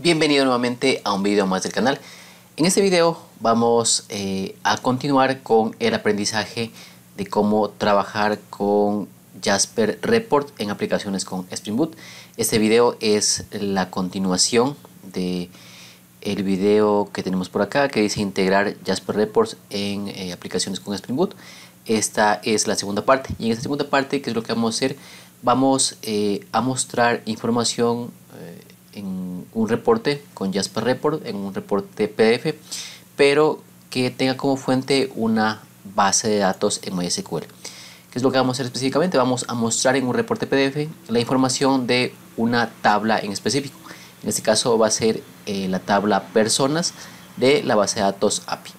Bienvenido nuevamente a un video más del canal. En este video vamos a continuar con el aprendizaje de cómo trabajar con Jasper Report en aplicaciones con Spring Boot. Este video es la continuación de el video que tenemos por acá que dice integrar Jasper Reports en aplicaciones con Spring Boot. Esta es la segunda parte, y en esta segunda parte, ¿qué es lo que vamos a hacer? Vamos a mostrar información en un reporte con Jasper Report, en un reporte PDF, pero que tenga como fuente una base de datos en MySQL. ¿Qué es lo que vamos a hacer específicamente? Vamos a mostrar en un reporte PDF la información de una tabla en específico. En este caso va a ser la tabla personas de la base de datos API.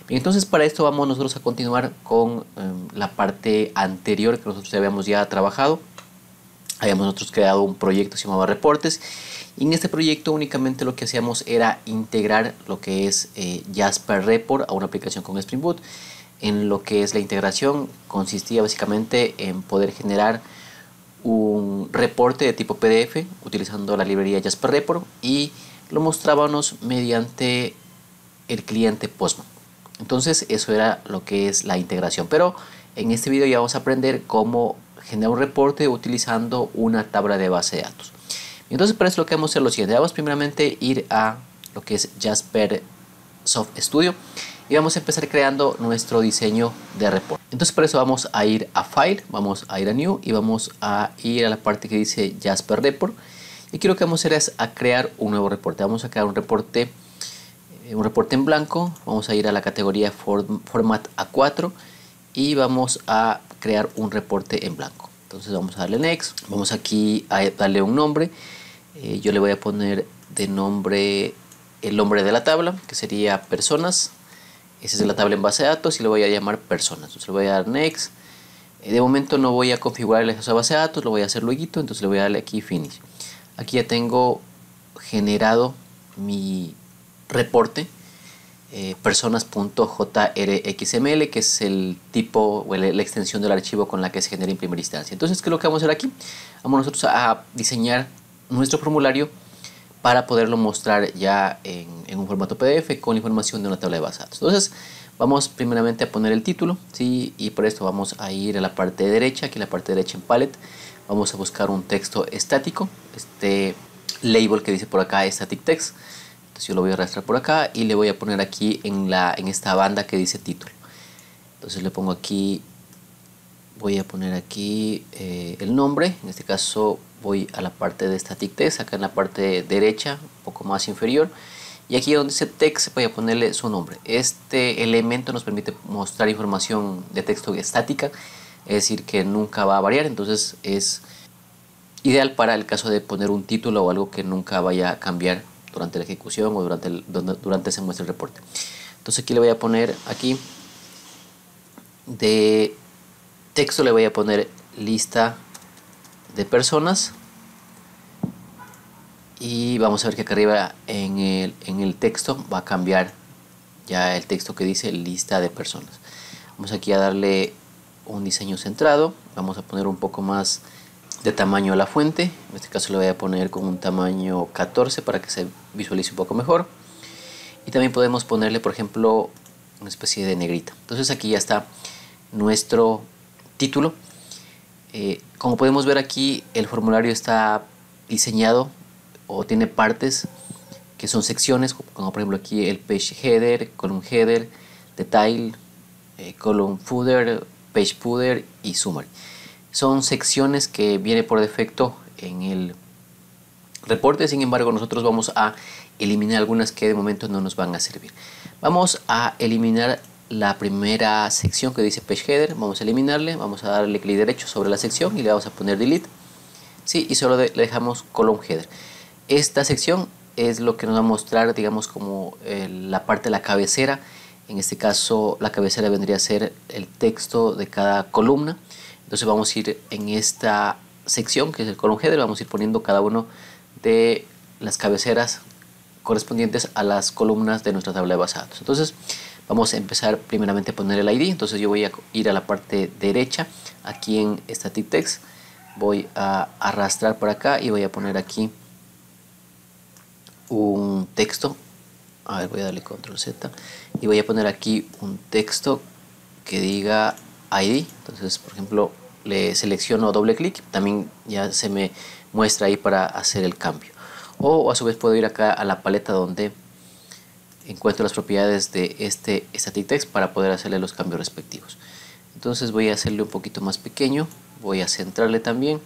Bien, entonces para esto vamos nosotros a continuar con la parte anterior que nosotros habíamos ya trabajado. Habíamos nosotros creado un proyecto que se llamaba Reportes, y en este proyecto únicamente lo que hacíamos era integrar lo que es Jasper Report a una aplicación con Spring Boot. En lo que es la integración consistía básicamente en poder generar un reporte de tipo PDF utilizando la librería Jasper Report, y lo mostrábamos mediante el cliente Postman. Entonces eso era lo que es la integración, pero en este video ya vamos a aprender cómo generar un reporte utilizando una tabla de base de datos. Entonces para eso lo que vamos a hacer lo siguiente: vamos primeramente ir a lo que es Jasper Soft Studio y vamos a empezar creando nuestro diseño de reporte. Entonces para eso vamos a ir a File, vamos a ir a New y vamos a ir a la parte que dice Jasper Report, y aquí lo que vamos a hacer es a crear un nuevo reporte. Vamos a crear un reporte en blanco. Vamos a ir a la categoría Format A4 y vamos a crear un reporte en blanco. Entonces vamos a darle Next, vamos aquí a darle un nombre. Yo le voy a poner de nombre el nombre de la tabla, que sería personas. Esa es la tabla en base de datos y le voy a llamar personas. Entonces le voy a dar Next. De momento no voy a configurar el acceso a base de datos, lo voy a hacer luego, entonces le voy a darle aquí Finish. Aquí ya tengo generado mi reporte personas.jrxml, que es el tipo o la extensión del archivo con la que se genera en primera instancia. Entonces, ¿qué es lo que vamos a hacer aquí? Vamos nosotros a diseñar nuestro formulario para poderlo mostrar ya en un formato PDF con información de una tabla de base de datos. Entonces vamos primeramente a poner el título, ¿sí? Y por esto vamos a ir a la parte derecha, aquí en la parte derecha en Palette vamos a buscar un texto estático, este label que dice por acá static text. Entonces yo lo voy a arrastrar por acá y le voy a poner aquí en esta banda que dice título. Entonces le pongo aquí, voy a poner aquí el nombre. En este caso voy a la parte de static text, acá en la parte derecha, un poco más inferior, y aquí donde dice text voy a ponerle su nombre. Este elemento nos permite mostrar información de texto estática, es decir, que nunca va a variar. Entonces es ideal para el caso de poner un título o algo que nunca vaya a cambiar durante la ejecución o durante se muestra el reporte. Entonces aquí le voy a poner, aquí de texto le voy a poner lista de personas, y vamos a ver que acá arriba en el texto va a cambiar ya el texto que dice lista de personas. Vamos aquí a darle un diseño centrado, vamos a poner un poco más de tamaño a la fuente. En este caso le voy a poner con un tamaño 14 para que se visualice un poco mejor, y también podemos ponerle, por ejemplo, una especie de negrita. Entonces aquí ya está nuestro título. Como podemos ver aquí, el formulario está diseñado o tiene partes que son secciones, como por ejemplo aquí el page header, column header, detail, column footer, page footer y summary. Son secciones que viene por defecto en el reporte. Sin embargo, nosotros vamos a eliminar algunas que de momento no nos van a servir. Vamos a eliminar la primera sección que dice page header. Vamos a eliminarle, vamos a darle clic derecho sobre la sección y le vamos a poner delete, ¿sí? Y solo le dejamos column header. Esta sección es lo que nos va a mostrar, digamos, como la parte de la cabecera. En este caso la cabecera vendría a ser el texto de cada columna. Entonces vamos a ir en esta sección que es el column header, vamos a ir poniendo cada uno de las cabeceras correspondientes a las columnas de nuestra tabla de base de datos. Entonces vamos a empezar primeramente a poner el ID. Entonces yo voy a ir a la parte derecha, aquí en static text, voy a arrastrar por acá y voy a poner aquí un texto. A ver, voy a darle control Z y voy a poner aquí un texto que diga ID. Entonces, por ejemplo, le selecciono doble clic, también ya se me muestra ahí para hacer el cambio. O a su vez puedo ir acá a la paleta donde encuentro las propiedades de este static text para poder hacerle los cambios respectivos. Entonces voy a hacerle un poquito más pequeño, voy a centrarle también,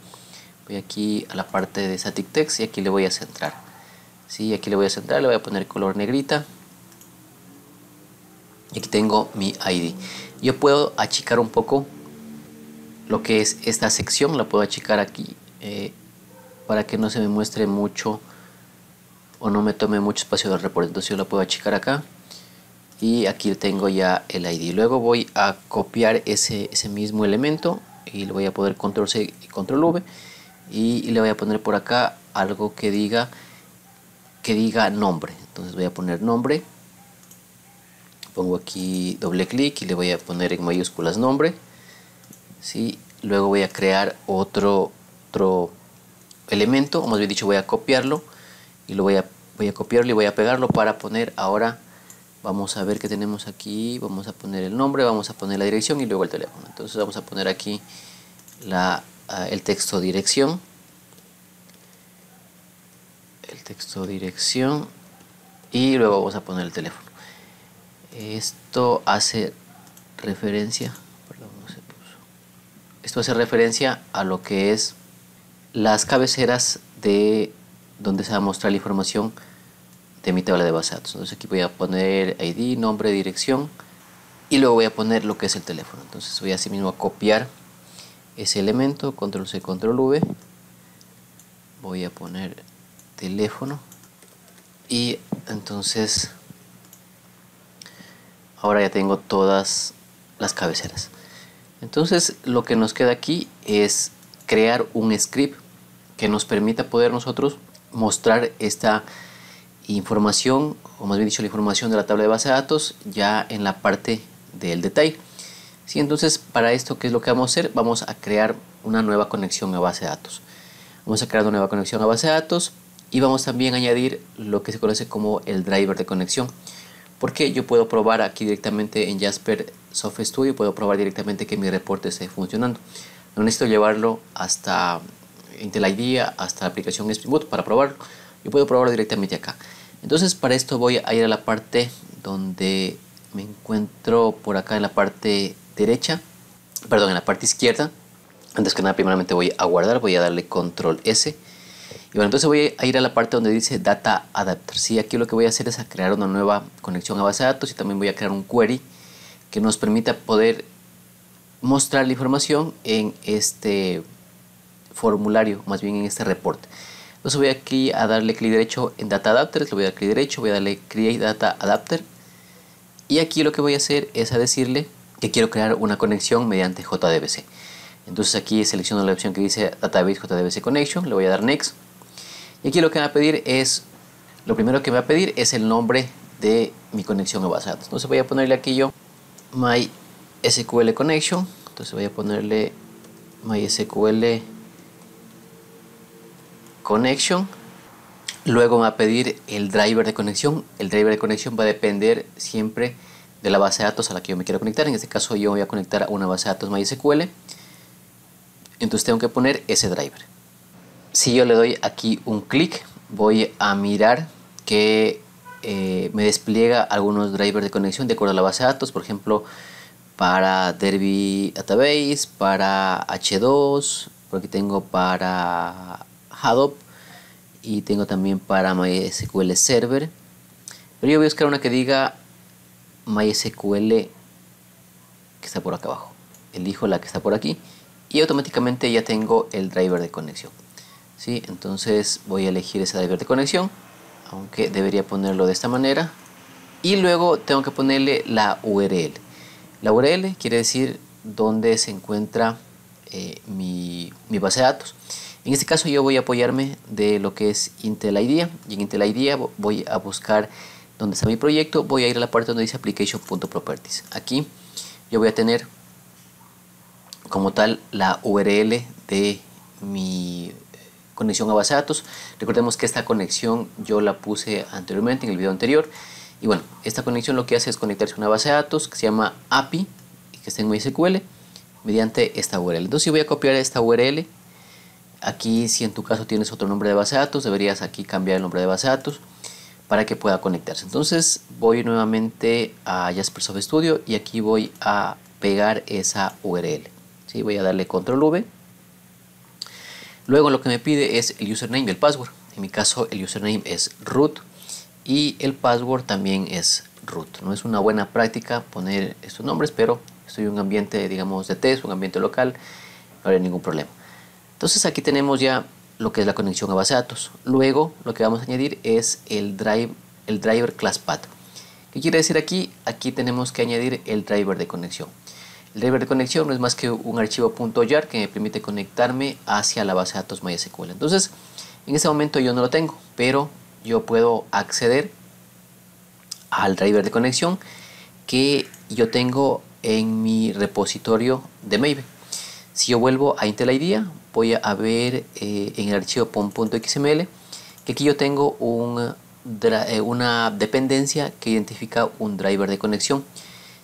voy aquí a la parte de static text y aquí le voy a centrar. Sí, aquí le voy a centrar, le voy a poner color negrita y aquí tengo mi ID. Yo puedo achicar un poco lo que es esta sección, la puedo achicar aquí para que no se me muestre mucho o no me tome mucho espacio del reporte. Entonces yo la puedo achicar acá y aquí tengo ya el ID. Luego voy a copiar ese mismo elemento y le voy a poner control C y control V y le voy a poner por acá algo que diga nombre. Entonces voy a poner nombre, pongo aquí doble clic y le voy a poner en mayúsculas nombre. ¿Sí? Luego voy a crear otro elemento, o más bien dicho voy a copiarlo y lo voy a copiarlo y voy a pegarlo para poner ahora. Vamos a ver qué tenemos aquí. Vamos a poner el nombre, vamos a poner la dirección y luego el teléfono. Entonces vamos a poner aquí el texto dirección. El texto dirección y luego vamos a poner el teléfono. Esto hace referencia, perdón, no se puso. Esto hace referencia a lo que es las cabeceras de donde se va a mostrar la información de mi tabla de base de datos. Entonces aquí voy a poner ID, nombre, dirección y luego voy a poner lo que es el teléfono. Entonces voy así mismo a copiar ese elemento, control C, control V, voy a poner teléfono y entonces ahora ya tengo todas las cabeceras. Entonces lo que nos queda aquí es crear un script que nos permita poder nosotros mostrar esta información, o más bien dicho la información de la tabla de base de datos ya en la parte del detalle. ¿Sí? Entonces para esto, ¿qué es lo que vamos a hacer? Vamos a crear una nueva conexión a base de datos. Vamos a crear una nueva conexión a base de datos y vamos también a añadir lo que se conoce como el driver de conexión, porque yo puedo probar aquí directamente en Jasper Software Studio, puedo probar directamente que mi reporte esté funcionando. No necesito llevarlo hasta Intel IDEA, hasta la aplicación Spring Boot para probarlo. Yo puedo probarlo directamente acá. Entonces para esto voy a ir a la parte donde me encuentro por acá en la parte derecha, perdón, en la parte izquierda. Antes que nada, primeramente voy a guardar, voy a darle control S. Y bueno, entonces voy a ir a la parte donde dice Data Adapter. Sí, aquí lo que voy a hacer es a crear una nueva conexión a base de datos y también voy a crear un query que nos permita poder mostrar la información en este formulario, más bien en este reporte. Entonces voy aquí a darle clic derecho en Data Adapter, le voy a dar clic derecho, voy a darle Create Data Adapter y aquí lo que voy a hacer es a decirle que quiero crear una conexión mediante JDBC. Entonces aquí selecciono la opción que dice Database JDBC Connection, le voy a dar Next y aquí lo que me va a pedir es, lo primero que me va a pedir es el nombre de mi conexión a base de datos. Entonces voy a ponerle aquí yo MySQL Connection, entonces voy a ponerle MySQL Connection. Luego me va a pedir el driver de conexión. El driver de conexión va a depender siempre de la base de datos a la que yo me quiero conectar. En este caso yo voy a conectar a una base de datos MySQL. Entonces tengo que poner ese driver. Si yo le doy aquí un clic, voy a mirar que me despliega algunos drivers de conexión de acuerdo a la base de datos. Por ejemplo, para Derby Database, para H2, por aquí tengo para Hadoop y tengo también para MySQL Server, pero yo voy a buscar una que diga MySQL que está por acá abajo. Elijo la que está por aquí y automáticamente ya tengo el driver de conexión. ¿Sí? Entonces voy a elegir ese driver de conexión, aunque debería ponerlo de esta manera, y luego tengo que ponerle la URL. La URL quiere decir dónde se encuentra mi base de datos. En este caso yo voy a apoyarme de lo que es Intel IDEA, y en Intel IDEA voy a buscar dónde está mi proyecto, voy a ir a la parte donde dice application.properties. Aquí yo voy a tener como tal la URL de mi conexión a base de datos. Recordemos que esta conexión yo la puse anteriormente en el video anterior. Y bueno, esta conexión lo que hace es conectarse a una base de datos que se llama API, que está en MySQL, mediante esta URL. Entonces yo voy a copiar esta URL. Aquí, si en tu caso tienes otro nombre de base de datos, deberías aquí cambiar el nombre de base de datos para que pueda conectarse. Entonces voy nuevamente a Jaspersoft Studio y aquí voy a pegar esa URL. ¿Sí? Voy a darle control V. Luego lo que me pide es el username y el password. En mi caso el username es root y el password también es root. No es una buena práctica poner estos nombres, pero estoy en un ambiente, digamos, de test, un ambiente local, no hay ningún problema. Entonces aquí tenemos ya lo que es la conexión a base de datos. Luego lo que vamos a añadir es el driver class path. ¿Qué quiere decir aquí? Aquí tenemos que añadir el driver de conexión. El driver de conexión no es más que un archivo .jar que me permite conectarme hacia la base de datos MySQL. Entonces en este momento yo no lo tengo, pero yo puedo acceder al driver de conexión que yo tengo en mi repositorio de Maven. Si yo vuelvo a Intel IDEA, voy a ver en el archivo pom.xml que aquí yo tengo una dependencia que identifica un driver de conexión.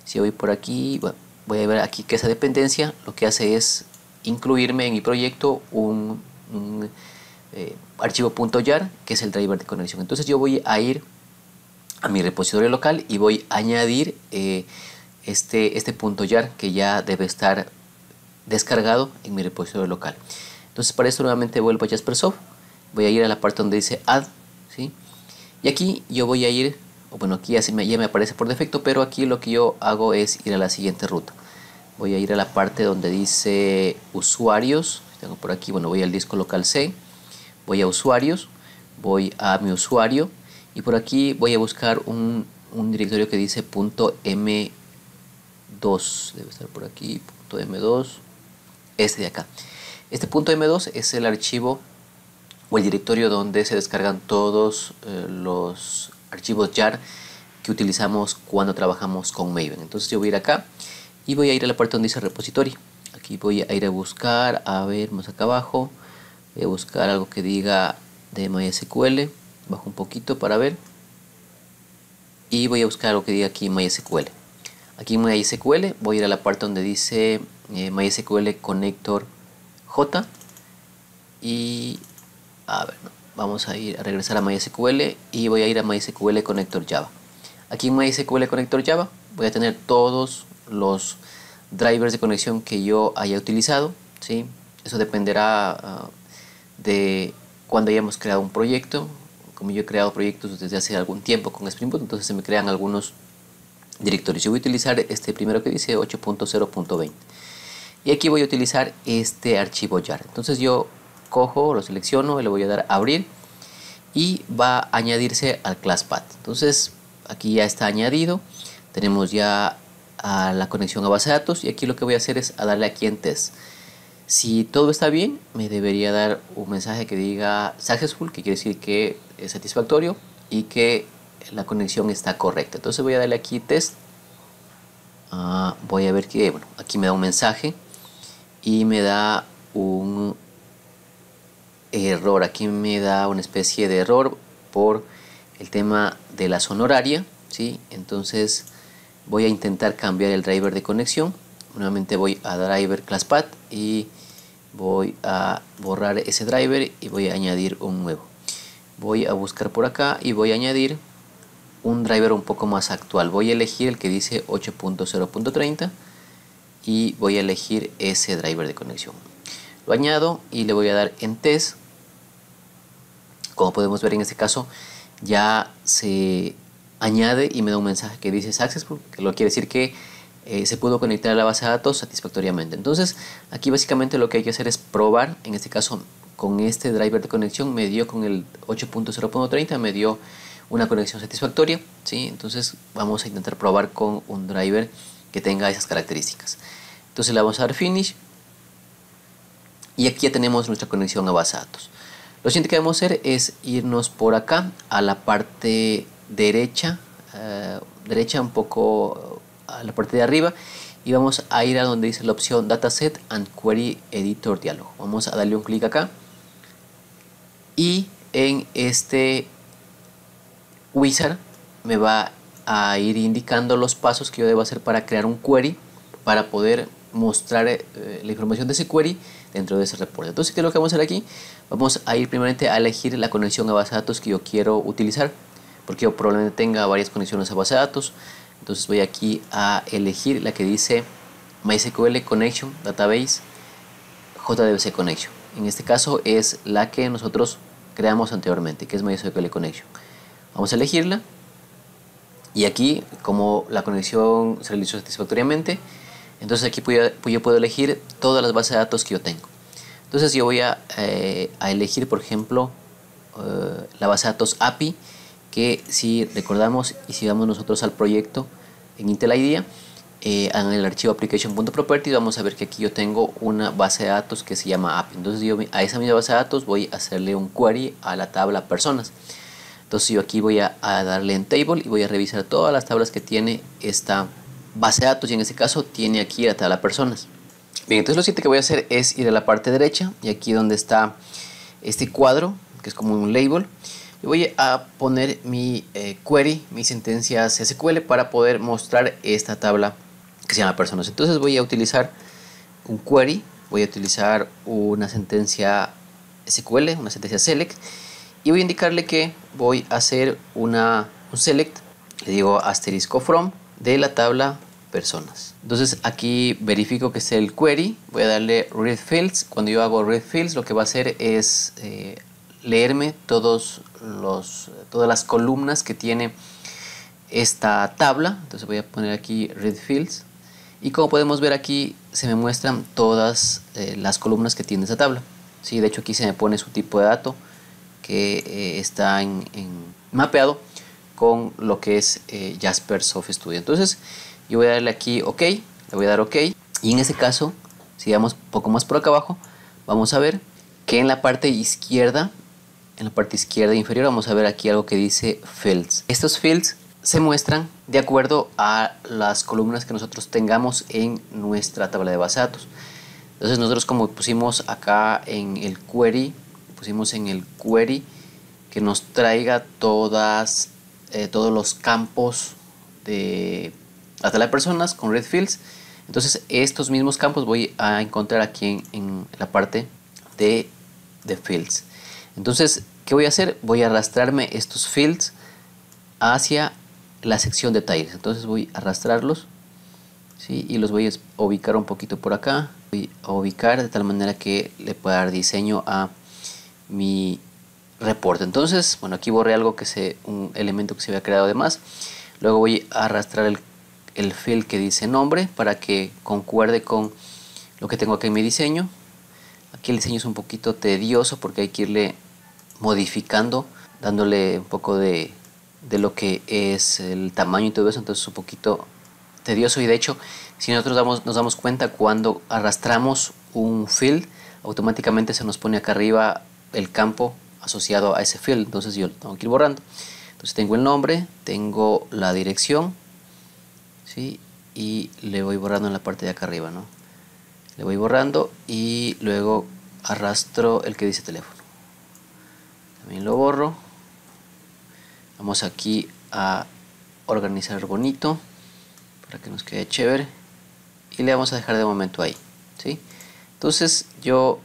Si yo voy por aquí, bueno, voy a ver aquí que esa dependencia lo que hace es incluirme en mi proyecto un archivo .jar que es el driver de conexión. Entonces yo voy a ir a mi repositorio local y voy a añadir este .jar que ya debe estar descargado en mi repositorio local. Entonces para esto nuevamente vuelvo a Jaspersoft, voy a ir a la parte donde dice add, ¿sí? Y aquí yo voy a ir, bueno, aquí ya me aparece por defecto, pero aquí lo que yo hago es ir a la siguiente ruta. Voy a ir a la parte donde dice usuarios, tengo por aquí, bueno, voy al disco local C, voy a usuarios, voy a mi usuario y por aquí voy a buscar un directorio que dice .m2, debe estar por aquí, .m2, este de acá. Este .m2 es el archivo o el directorio donde se descargan todos los archivos jar que utilizamos cuando trabajamos con Maven. Entonces yo voy a ir acá y voy a ir a la parte donde dice repositorio. Aquí voy a ir a buscar, a ver más acá abajo, voy a buscar algo que diga de MySQL, bajo un poquito para ver, y voy a buscar algo que diga aquí MySQL. Aquí en MySQL voy a ir a la parte donde dice MySQL Connector J y a ver, no, vamos a regresar a MySQL y voy a ir a MySQL Connector Java. Aquí en MySQL Connector Java voy a tener todos los drivers de conexión que yo haya utilizado, ¿sí? Eso dependerá de cuando hayamos creado un proyecto. Como yo he creado proyectos desde hace algún tiempo con Spring Boot, entonces se me crean algunos directorios. Yo voy a utilizar este primero que dice 8.0.20 y aquí voy a utilizar este archivo jar. Entonces yo cojo, lo selecciono, le voy a dar a abrir y va a añadirse al class path. Entonces aquí ya está añadido, tenemos ya a la conexión a base de datos y aquí lo que voy a hacer es a darle aquí en test. Si todo está bien, me debería dar un mensaje que diga successful, que quiere decir que es satisfactorio y que la conexión está correcta. Entonces voy a darle aquí test. Voy a ver que, bueno, aquí me da un mensaje y me da un error. Aquí me da una especie de error por el tema de la zona horaria, ¿sí? Entonces voy a intentar cambiar el driver de conexión. Nuevamente voy a driver class path y voy a borrar ese driver y voy a añadir un nuevo. Voy a buscar por acá y voy a añadir un driver un poco más actual. Voy a elegir el que dice 8.0.30 y voy a elegir ese driver de conexión. Lo añado y le voy a dar en test. Como podemos ver, en este caso ya se añade y me da un mensaje que dice successful, que lo quiere decir que se pudo conectar a la base de datos satisfactoriamente. Entonces aquí básicamente lo que hay que hacer es probar. En este caso con este driver de conexión me dio, con el 8.0.30 me dio una conexión satisfactoria, ¿sí? Entonces vamos a intentar probar con un driver que tenga esas características. Entonces le vamos a dar finish y aquí ya tenemos nuestra conexión a base de datos. Lo siguiente que debemos hacer es irnos por acá a la parte derecha, un poco a la parte de arriba, y vamos a ir a donde dice la opción Dataset and Query Editor Dialog. Vamos a darle un clic acá y en este wizard me va a ir indicando los pasos que yo debo hacer para crear un query para poder mostrar la información de ese query dentro de ese reporte. Entonces, ¿qué es lo que vamos a hacer aquí? Vamos a ir primeramente a elegir la conexión a base de datos que yo quiero utilizar, porque yo probablemente tenga varias conexiones a base de datos. Entonces voy aquí a elegir la que dice MySQL Connection Database JDBC Connection. En este caso es la que nosotros creamos anteriormente, que es MySQL Connection. Vamos a elegirla y aquí, como la conexión se realizó satisfactoriamente, entonces aquí yo puedo elegir todas las bases de datos que yo tengo. Entonces yo voy a elegir, por ejemplo, la base de datos API, que si recordamos y si vamos nosotros al proyecto en Intel IDEA, en el archivo application.properties, vamos a ver que aquí yo tengo una base de datos que se llama API. Entonces yo a esa misma base de datos voy a hacerle un query a la tabla personas. Entonces yo aquí voy a darle en table y voy a revisar todas las tablas que tiene esta base de datos, y en este caso tiene aquí la tabla personas. Bien, entonces lo siguiente que voy a hacer es ir a la parte derecha y aquí donde está este cuadro, que es como un label, yo voy a poner mi query, mis sentencias SQL para poder mostrar esta tabla que se llama personas. Entonces voy a utilizar un query, voy a utilizar una sentencia SQL, una sentencia select, y voy a indicarle que voy a hacer un select, le digo asterisco from, de la tabla personas. Entonces aquí verifico que es el query, voy a darle read fields. Cuando yo hago read fields, lo que va a hacer es leerme todas las columnas que tiene esta tabla. Entonces voy a poner aquí read fields y como podemos ver aquí se me muestran todas las columnas que tiene esta tabla. Sí, de hecho aquí se me pone su tipo de dato que está mapeado con lo que es Jaspersoft Studio. Entonces yo voy a darle aquí OK, le voy a dar OK, y en este caso, si damos un poco más por acá abajo, vamos a ver que en la parte izquierda inferior, vamos a ver aquí algo que dice fields. Estos fields se muestran de acuerdo a las columnas que nosotros tengamos en nuestra tabla de base de datos. Entonces nosotros, como pusimos acá en el query, que nos traiga todos los campos de la tabla de personas con red fields. Entonces estos mismos campos voy a encontrar aquí en la parte de fields. Entonces, ¿qué voy a hacer? Voy a arrastrarme estos fields hacia la sección de tiles. Entonces voy a arrastrarlos, ¿sí? Y los voy a ubicar un poquito por acá. Voy a ubicar de tal manera que le pueda dar diseño a mi reporte. Entonces, bueno, aquí borré un elemento que se había creado de más. Luego voy a arrastrar el field que dice nombre para que concuerde con lo que tengo aquí en mi diseño. Aquí el diseño es un poquito tedioso porque hay que irle modificando, dándole un poco de lo que es el tamaño y todo eso. Entonces es un poquito tedioso, y de hecho si nosotros nos damos cuenta, cuando arrastramos un field automáticamente se nos pone acá arriba el campo asociado a ese field. Entonces yo lo tengo que ir borrando. Entonces tengo el nombre, tengo la dirección, ¿sí? Y le voy borrando en la parte de acá arriba, ¿no? Le voy borrando y luego arrastro el que dice teléfono. También lo borro. Vamos aquí a organizar bonito para que nos quede chévere y le vamos a dejar de momento ahí, ¿sí? Entonces yo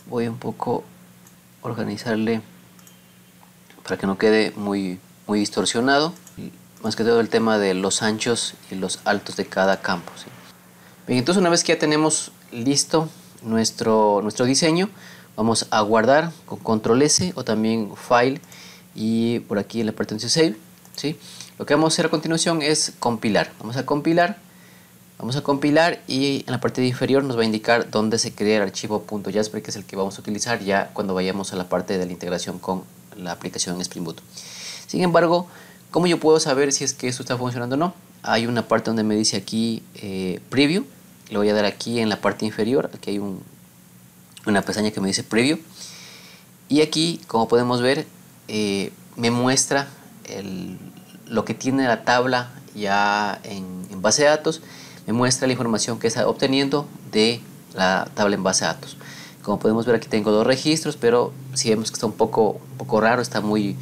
voy un poco a organizarle para que no quede muy distorsionado, más que todo el tema de los anchos y los altos de cada campo, ¿sí? Bien, entonces una vez que ya tenemos listo nuestro diseño, vamos a guardar con control S o también file, y por aquí en la parte de save, ¿sí? Lo que vamos a hacer a continuación es compilar. Vamos a compilar y en la parte inferior nos va a indicar dónde se crea el archivo .jasper, que es el que vamos a utilizar ya cuando vayamos a la parte de la integración con la aplicación en Spring Boot. Sin embargo, ¿cómo yo puedo saber si es que esto está funcionando o no? Hay una parte donde me dice aquí preview. Le voy a dar aquí en la parte inferior. Aquí hay una pestaña que me dice preview, y aquí, como podemos ver, me muestra lo que tiene la tabla ya en base de datos. Me muestra la información que está obteniendo de la tabla en base de datos. Como podemos ver, aquí tengo dos registros, pero si vemos que está un poco raro, está muy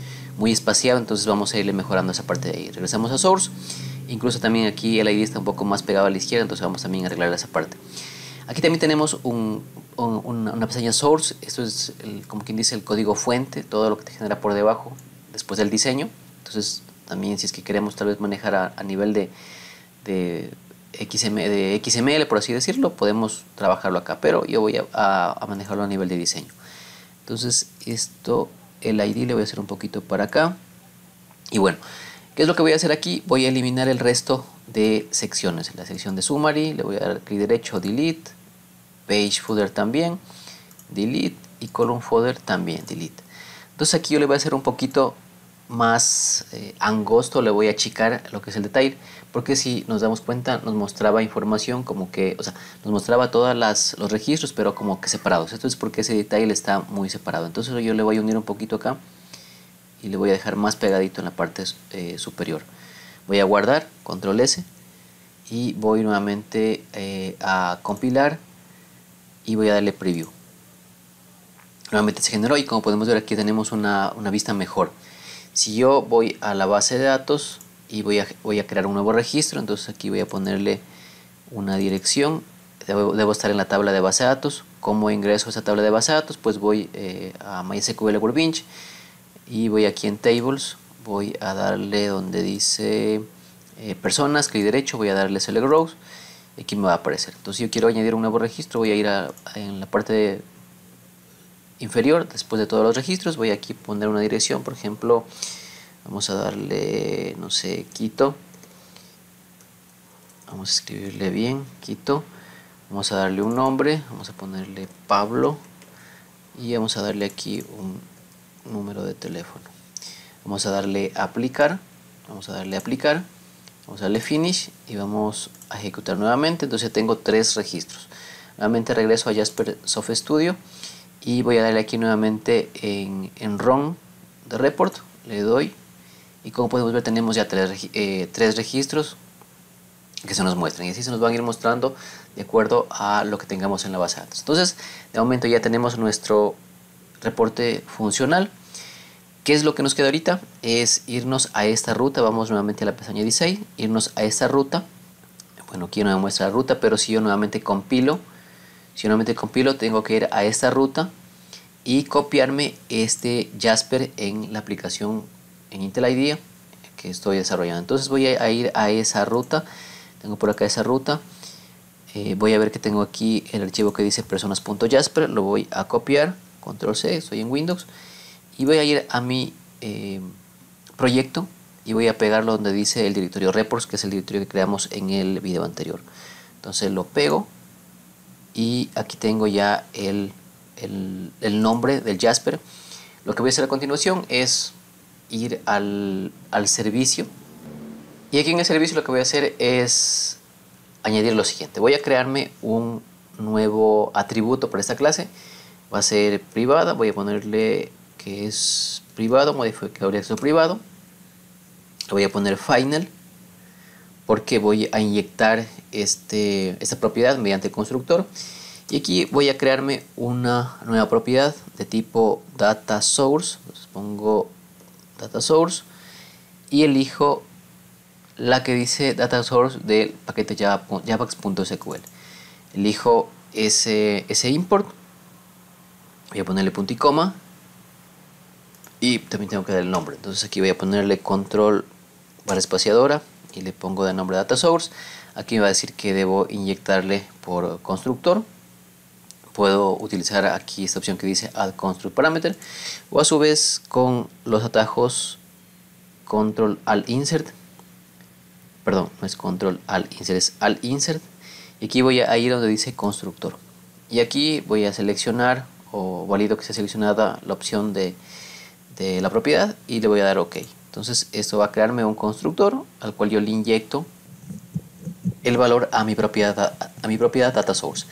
espaciado, entonces vamos a irle mejorando esa parte de ahí. Regresamos a Source. Incluso también aquí el ID está un poco más pegado a la izquierda, entonces vamos también a arreglar esa parte. Aquí también tenemos una pestaña Source. Esto es como quien dice el código fuente, todo lo que te genera por debajo después del diseño. Entonces también si es que queremos tal vez manejar a nivel de XML, por así decirlo, podemos trabajarlo acá, pero yo voy a manejarlo a nivel de diseño. Entonces esto, el ID le voy a hacer un poquito para acá. Y bueno, ¿qué es lo que voy a hacer aquí? Voy a eliminar el resto de secciones. En la sección de Summary le voy a dar clic derecho, Delete, Page Footer también, Delete, y Column Footer también, Delete. Entonces aquí yo le voy a hacer un poquito más angosto, le voy a achicar lo que es el detalle, porque si nos damos cuenta nos mostraba información como que, o sea, nos mostraba todos los registros, pero como que separados. Esto es porque ese detalle está muy separado. Entonces yo le voy a unir un poquito acá y le voy a dejar más pegadito en la parte superior. Voy a guardar, control S, y voy nuevamente a compilar y voy a darle preview. Nuevamente se generó y como podemos ver aquí tenemos una vista mejor. Si yo voy a la base de datos y voy a crear un nuevo registro, entonces aquí voy a ponerle una dirección. Debo estar en la tabla de base de datos. ¿Cómo ingreso a esa tabla de base de datos? Pues voy a MySQL Workbench y voy aquí en Tables, voy a darle donde dice personas, clic derecho, voy a darle Select Rows y aquí me va a aparecer. Entonces si yo quiero añadir un nuevo registro, voy a ir en la parte inferior, después de todos los registros, voy aquí a poner una dirección. Por ejemplo, vamos a darle, no sé, Quito. Vamos a escribirle bien, Quito. Vamos a darle un nombre, vamos a ponerle Pablo y vamos a darle aquí un número de teléfono. Vamos a darle aplicar, vamos a darle aplicar, vamos a darle finish y vamos a ejecutar nuevamente. Entonces tengo 3 registros. Nuevamente regreso a Jasper Soft Studio y voy a darle aquí nuevamente en Run de Report, le doy y como podemos ver tenemos ya 3 registros que se nos muestran y así se nos van a ir mostrando de acuerdo a lo que tengamos en la base de datos. Entonces de momento ya tenemos nuestro reporte funcional. ¿Qué es lo que nos queda ahorita? Es irnos a esta ruta. Vamos nuevamente a la pestaña Design, irnos a esta ruta. Bueno, aquí no me muestra la ruta, pero si yo nuevamente compilo, tengo que ir a esta ruta y copiarme este Jasper en la aplicación en Intel IDEA que estoy desarrollando. Entonces voy a ir a esa ruta. Tengo por acá esa ruta. Voy a ver que tengo aquí el archivo que dice personas.jasper. Lo voy a copiar. Control C, estoy en Windows. Y voy a ir a mi proyecto y voy a pegarlo donde dice el directorio reports, que es el directorio que creamos en el video anterior. Entonces lo pego y aquí tengo ya el nombre del Jasper. Lo que voy a hacer a continuación es ir al servicio y aquí en el servicio lo que voy a hacer es añadir lo siguiente. Voy a crearme un nuevo atributo para esta clase. Va a ser privada, voy a ponerle que es privado, modificador de acceso privado. Le voy a poner final porque voy a inyectar esta propiedad mediante el constructor. Y aquí voy a crearme una nueva propiedad de tipo data source. Entonces pongo data source y elijo la que dice data source del paquete javax.sql. Elijo ese import. Voy a ponerle punto y coma y también tengo que dar el nombre. Entonces aquí voy a ponerle control barra espaciadora y le pongo de nombre data source. Aquí me va a decir que debo inyectarle por constructor. Puedo utilizar aquí esta opción que dice add construct parameter o a su vez con los atajos control alt insert. Perdón, no es control alt insert, es alt insert. Y aquí voy a ir donde dice constructor. Y aquí voy a seleccionar o valido que sea seleccionada la opción de la propiedad y le voy a dar OK. Entonces esto va a crearme un constructor al cual yo le inyecto el valor a mi propiedad data source.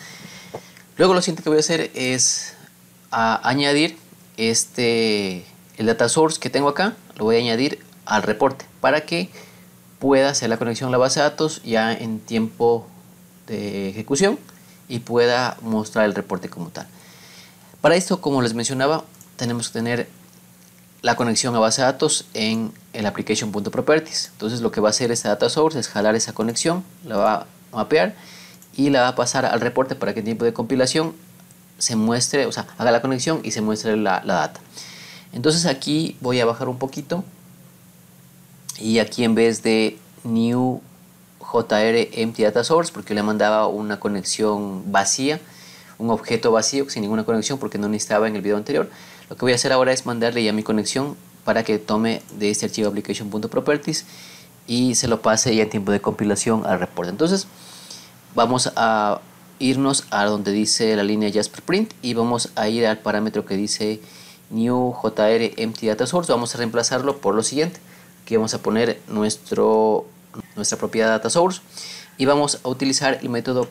Luego lo siguiente que voy a hacer es añadir el data source que tengo acá, lo voy a añadir al reporte para que pueda hacer la conexión a la base de datos ya en tiempo de ejecución y pueda mostrar el reporte como tal. Para esto, como les mencionaba, tenemos que tener la conexión a base de datos en el application.properties. Entonces lo que va a hacer esta data source es jalar esa conexión, la va a mapear y la va a pasar al reporte para que en tiempo de compilación se muestre, o sea, haga la conexión y se muestre la data. Entonces aquí voy a bajar un poquito y aquí en vez de new JR empty data source, porque le mandaba una conexión vacía, un objeto vacío sin ninguna conexión porque no necesitaba en el video anterior, lo que voy a hacer ahora es mandarle ya mi conexión para que tome de este archivo application.properties y se lo pase ya en tiempo de compilación al reporte. Entonces vamos a irnos a donde dice la línea Jasper Print y vamos a ir al parámetro que dice new JR empty data source. Vamos a reemplazarlo por lo siguiente. Aquí vamos a poner nuestra propia data source y vamos a utilizar el método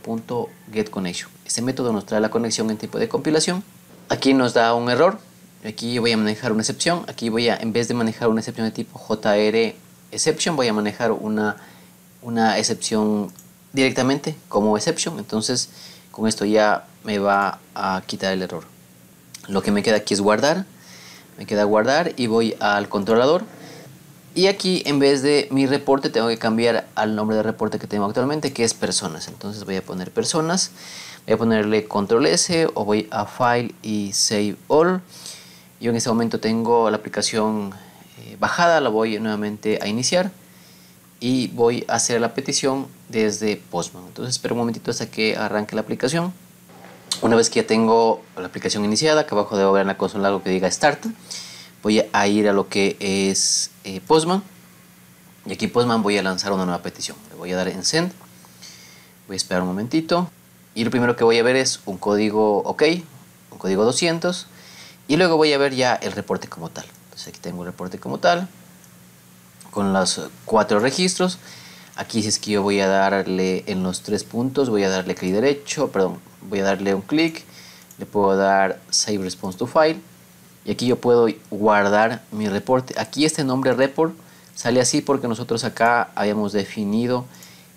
.getConnection. Este método nos trae la conexión en tiempo de compilación. Aquí nos da un error. Aquí voy a manejar una excepción. Aquí voy a, en vez de manejar una excepción de tipo JR exception, voy a manejar una excepción directamente como exception. Entonces con esto ya me va a quitar el error. Lo que me queda aquí es guardar. Me queda guardar y voy al controlador. Y aquí en vez de mi reporte tengo que cambiar al nombre de reporte que tengo actualmente, que es personas. Entonces voy a poner personas. Voy a ponerle control S o voy a file y save all. Yo en este momento tengo la aplicación bajada, la voy nuevamente a iniciar y voy a hacer la petición desde Postman. Entonces espero un momentito hasta que arranque la aplicación. Una vez que ya tengo la aplicación iniciada, acá abajo debo ver en la consola algo que diga Start. Voy a ir a lo que es Postman y aquí Postman voy a lanzar una nueva petición. Le voy a dar en Send. Voy a esperar un momentito y lo primero que voy a ver es un código OK, un código 200 y luego voy a ver ya el reporte como tal. Entonces aquí tengo el reporte como tal con los 4 registros. Aquí si es que yo voy a darle en los 3 puntos, voy a darle clic derecho, perdón, voy a darle un clic, le puedo dar Save Response to File y aquí yo puedo guardar mi reporte. Aquí este nombre report sale así porque nosotros acá habíamos definido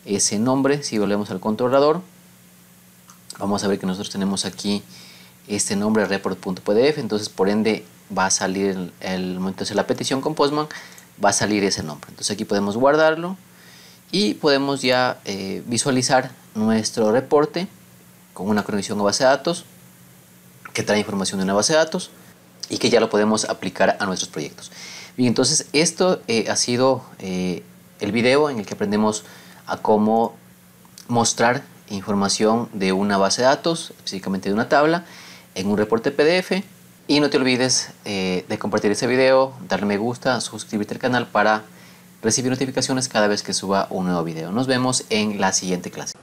ese nombre. Si volvemos al controlador, vamos a ver que nosotros tenemos aquí este nombre report.pdf, entonces por ende va a salir el momento de hacer la petición con Postman, va a salir ese nombre. Entonces aquí podemos guardarlo y podemos ya visualizar nuestro reporte con una conexión a base de datos que trae información de una base de datos y que ya lo podemos aplicar a nuestros proyectos. Bien, entonces esto ha sido el video en el que aprendemos a cómo mostrar información de una base de datos, específicamente de una tabla, en un reporte PDF. Y no te olvides de compartir este video, darle me gusta, suscribirte al canal para recibir notificaciones cada vez que suba un nuevo video. Nos vemos en la siguiente clase.